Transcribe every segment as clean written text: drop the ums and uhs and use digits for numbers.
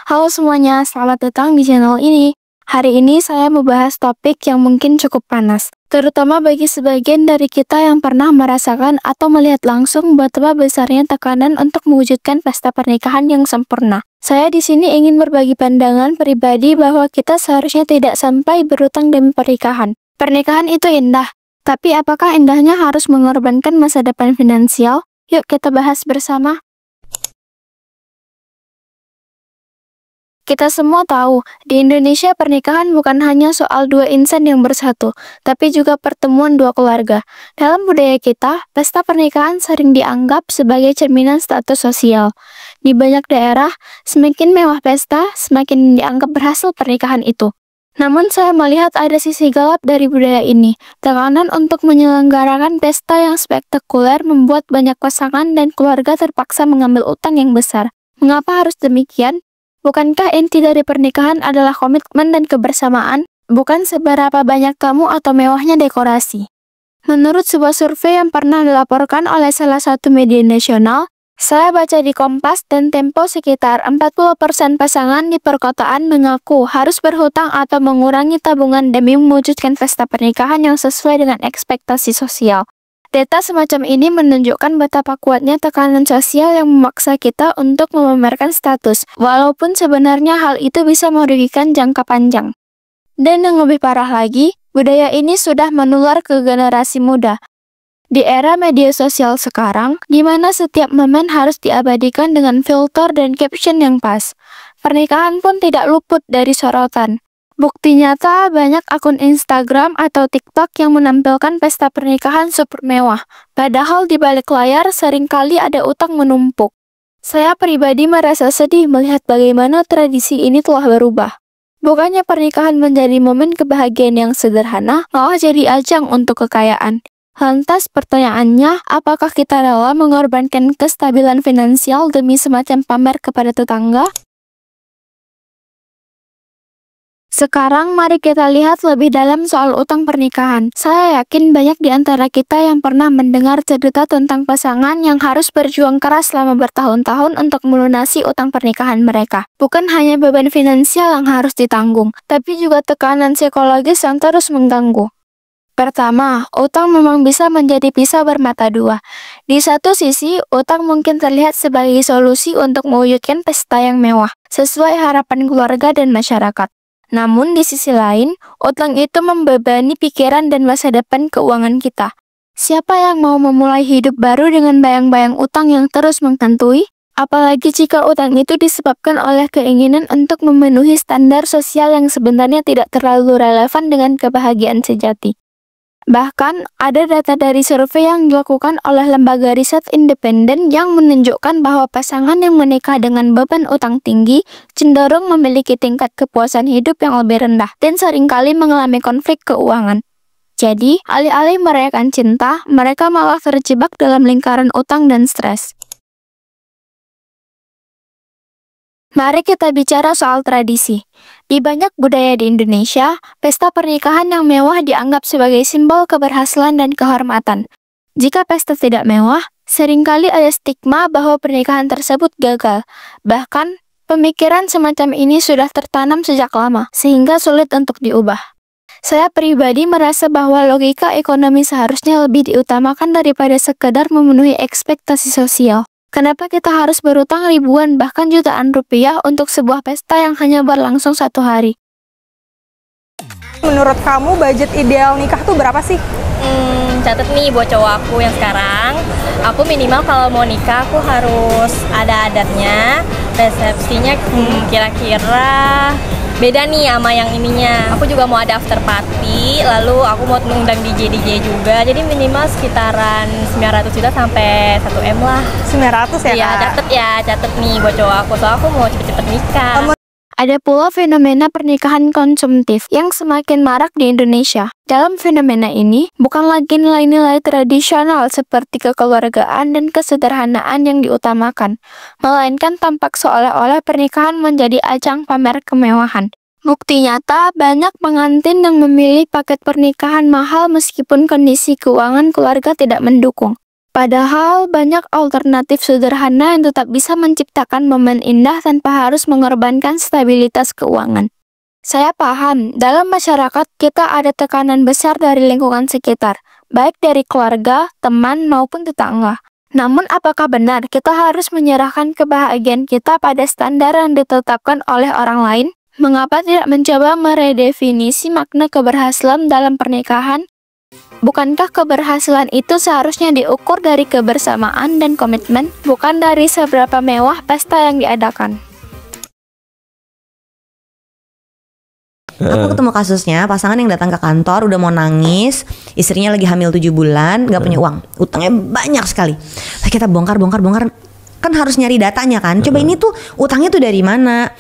Halo semuanya, selamat datang di channel ini. Hari ini saya mau bahas topik yang mungkin cukup panas, terutama bagi sebagian dari kita yang pernah merasakan atau melihat langsung betapa besarnya tekanan untuk mewujudkan pesta pernikahan yang sempurna. Saya di sini ingin berbagi pandangan pribadi bahwa kita seharusnya tidak sampai berutang demi pernikahan. Pernikahan itu indah, tapi apakah indahnya harus mengorbankan masa depan finansial? Yuk kita bahas bersama. Kita semua tahu, di Indonesia pernikahan bukan hanya soal dua insan yang bersatu, tapi juga pertemuan dua keluarga. Dalam budaya kita, pesta pernikahan sering dianggap sebagai cerminan status sosial. Di banyak daerah, semakin mewah pesta, semakin dianggap berhasil pernikahan itu. Namun saya melihat ada sisi gelap dari budaya ini. Tekanan untuk menyelenggarakan pesta yang spektakuler membuat banyak pasangan dan keluarga terpaksa mengambil utang yang besar. Mengapa harus demikian? Bukankah inti dari pernikahan adalah komitmen dan kebersamaan, bukan seberapa banyak tamu atau mewahnya dekorasi? Menurut sebuah survei yang pernah dilaporkan oleh salah satu media nasional, saya baca di Kompas dan Tempo sekitar 40% pasangan di perkotaan mengaku harus berhutang atau mengurangi tabungan demi mewujudkan pesta pernikahan yang sesuai dengan ekspektasi sosial. Data semacam ini menunjukkan betapa kuatnya tekanan sosial yang memaksa kita untuk memamerkan status, walaupun sebenarnya hal itu bisa merugikan jangka panjang. Dan yang lebih parah lagi, budaya ini sudah menular ke generasi muda. Di era media sosial sekarang, di mana setiap momen harus diabadikan dengan filter dan caption yang pas, pernikahan pun tidak luput dari sorotan. Bukti nyata, banyak akun Instagram atau TikTok yang menampilkan pesta pernikahan super mewah, padahal di balik layar seringkali ada utang menumpuk. Saya pribadi merasa sedih melihat bagaimana tradisi ini telah berubah. Bukannya pernikahan menjadi momen kebahagiaan yang sederhana, malah jadi ajang untuk kekayaan. Lantas pertanyaannya, apakah kita rela mengorbankan kestabilan finansial demi semacam pamer kepada tetangga? Sekarang mari kita lihat lebih dalam soal utang pernikahan. Saya yakin banyak di antara kita yang pernah mendengar cerita tentang pasangan yang harus berjuang keras selama bertahun-tahun untuk melunasi utang pernikahan mereka. Bukan hanya beban finansial yang harus ditanggung, tapi juga tekanan psikologis yang terus mengganggu. Pertama, utang memang bisa menjadi pisau bermata dua. Di satu sisi, utang mungkin terlihat sebagai solusi untuk mewujudkan pesta yang mewah, sesuai harapan keluarga dan masyarakat. Namun di sisi lain, utang itu membebani pikiran dan masa depan keuangan kita. Siapa yang mau memulai hidup baru dengan bayang-bayang utang yang terus menghantui? Apalagi jika utang itu disebabkan oleh keinginan untuk memenuhi standar sosial yang sebenarnya tidak terlalu relevan dengan kebahagiaan sejati. Bahkan, ada data dari survei yang dilakukan oleh lembaga riset independen yang menunjukkan bahwa pasangan yang menikah dengan beban utang tinggi cenderung memiliki tingkat kepuasan hidup yang lebih rendah dan seringkali mengalami konflik keuangan. Jadi, alih-alih merayakan cinta, mereka malah terjebak dalam lingkaran utang dan stres. Mari kita bicara soal tradisi. Di banyak budaya di Indonesia, pesta pernikahan yang mewah dianggap sebagai simbol keberhasilan dan kehormatan. Jika pesta tidak mewah, seringkali ada stigma bahwa pernikahan tersebut gagal. Bahkan, pemikiran semacam ini sudah tertanam sejak lama, sehingga sulit untuk diubah. Saya pribadi merasa bahwa logika ekonomi seharusnya lebih diutamakan daripada sekedar memenuhi ekspektasi sosial. Kenapa kita harus berutang ribuan bahkan jutaan rupiah untuk sebuah pesta yang hanya berlangsung 1 hari? Menurut kamu budget ideal nikah tuh berapa sih? Catat nih buat cowok aku yang sekarang, aku minimal kalau mau nikah aku harus ada adatnya, resepsinya kira-kira beda nih sama yang ininya. Aku juga mau ada after party, lalu aku mau ngundang DJ juga, jadi minimal sekitaran 900 juta sampai 1 M lah. 900 ya, Kak? Iya, catet nih buat cowok aku, soalnya aku mau cepet-cepet nikah. Ada pula fenomena pernikahan konsumtif yang semakin marak di Indonesia. Dalam fenomena ini, bukan lagi nilai-nilai tradisional seperti kekeluargaan dan kesederhanaan yang diutamakan, melainkan tampak seolah-olah pernikahan menjadi ajang pamer kemewahan. Bukti nyata, banyak pengantin yang memilih paket pernikahan mahal meskipun kondisi keuangan keluarga tidak mendukung. Padahal banyak alternatif sederhana yang tetap bisa menciptakan momen indah tanpa harus mengorbankan stabilitas keuangan. Saya paham, dalam masyarakat kita ada tekanan besar dari lingkungan sekitar, baik dari keluarga, teman, maupun tetangga. Namun apakah benar kita harus menyerahkan kebahagiaan kita pada standar yang ditetapkan oleh orang lain? Mengapa tidak mencoba meredefinisi makna keberhasilan dalam pernikahan? Bukankah keberhasilan itu seharusnya diukur dari kebersamaan dan komitmen, bukan dari seberapa mewah pesta yang diadakan? Aku ketemu kasusnya pasangan yang datang ke kantor udah mau nangis, istrinya lagi hamil 7 bulan, gak punya uang, utangnya banyak sekali. Nah, kita bongkar, kan harus nyari datanya kan. Coba ini tuh utangnya tuh dari mana?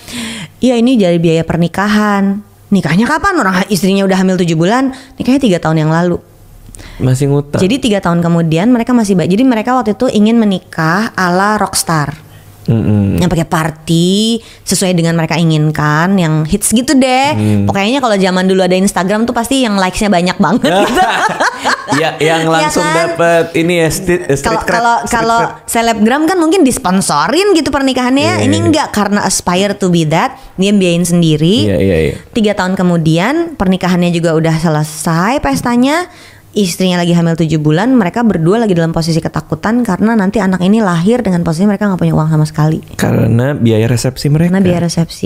Ya ini dari biaya pernikahan. Nikahnya kapan? Orang istrinya udah hamil 7 bulan, nikahnya 3 tahun yang lalu. Masih ngutang. Jadi 3 tahun kemudian mereka masih jadi mereka waktu itu ingin menikah ala rockstar. Yang pakai party sesuai dengan mereka inginkan, yang hits gitu deh. Pokoknya kalau zaman dulu ada Instagram tuh pasti yang likes-nya banyak banget gitu. Ya, yang langsung kan? dapat ini ya Kalau selebgram kan mungkin disponsorin gitu pernikahannya. Ini enggak, karena aspire to be that, dia biayain sendiri. 3 tahun kemudian pernikahannya juga udah selesai pestanya. Istrinya lagi hamil 7 bulan, mereka berdua lagi dalam posisi ketakutan karena nanti anak ini lahir dengan posisi mereka gak punya uang sama sekali. Karena biaya resepsi mereka.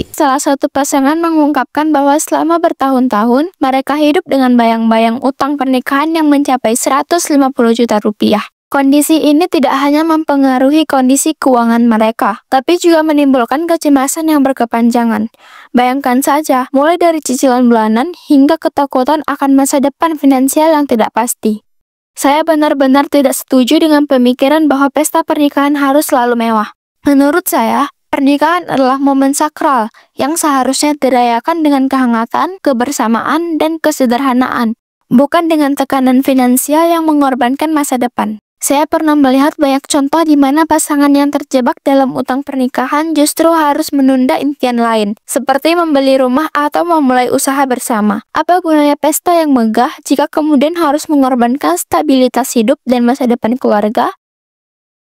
Salah satu pasangan mengungkapkan bahwa selama bertahun-tahun, mereka hidup dengan bayang-bayang utang pernikahan yang mencapai 150 juta rupiah. Kondisi ini tidak hanya mempengaruhi kondisi keuangan mereka, tapi juga menimbulkan kecemasan yang berkepanjangan. Bayangkan saja, mulai dari cicilan bulanan hingga ketakutan akan masa depan finansial yang tidak pasti. Saya benar-benar tidak setuju dengan pemikiran bahwa pesta pernikahan harus selalu mewah. Menurut saya, pernikahan adalah momen sakral yang seharusnya dirayakan dengan kehangatan, kebersamaan, dan kesederhanaan, bukan dengan tekanan finansial yang mengorbankan masa depan. Saya pernah melihat banyak contoh di mana pasangan yang terjebak dalam utang pernikahan justru harus menunda impian lain, seperti membeli rumah atau memulai usaha bersama. Apa gunanya pesta yang megah jika kemudian harus mengorbankan stabilitas hidup dan masa depan keluarga?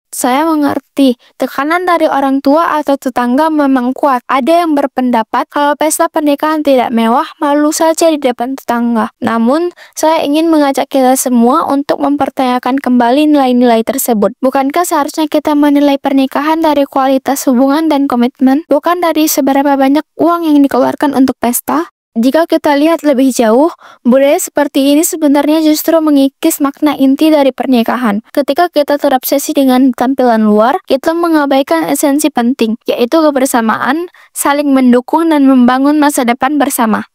Saya mengerti, tekanan dari orang tua atau tetangga memang kuat. Ada yang berpendapat kalau pesta pernikahan tidak mewah, malu saja di depan tetangga. Namun, saya ingin mengajak kita semua untuk mempertanyakan kembali nilai-nilai tersebut. Bukankah seharusnya kita menilai pernikahan dari kualitas hubungan dan komitmen, bukan dari seberapa banyak uang yang dikeluarkan untuk pesta? Jika kita lihat lebih jauh, budaya seperti ini sebenarnya justru mengikis makna inti dari pernikahan. Ketika kita terobsesi dengan tampilan luar, kita mengabaikan esensi penting, yaitu kebersamaan, saling mendukung dan membangun masa depan bersama.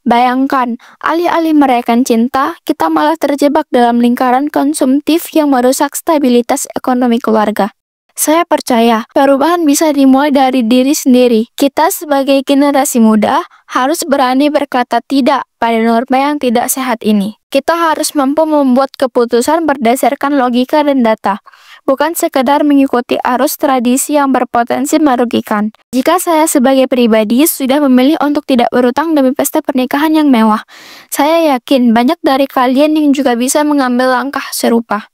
Bayangkan, alih-alih merayakan cinta, kita malah terjebak dalam lingkaran konsumtif yang merusak stabilitas ekonomi keluarga. Saya percaya perubahan bisa dimulai dari diri sendiri. Kita sebagai generasi muda harus berani berkata tidak pada norma yang tidak sehat ini. Kita harus mampu membuat keputusan berdasarkan logika dan data, bukan sekedar mengikuti arus tradisi yang berpotensi merugikan. Jika saya sebagai pribadi sudah memilih untuk tidak berutang demi pesta pernikahan yang mewah, saya yakin banyak dari kalian yang juga bisa mengambil langkah serupa.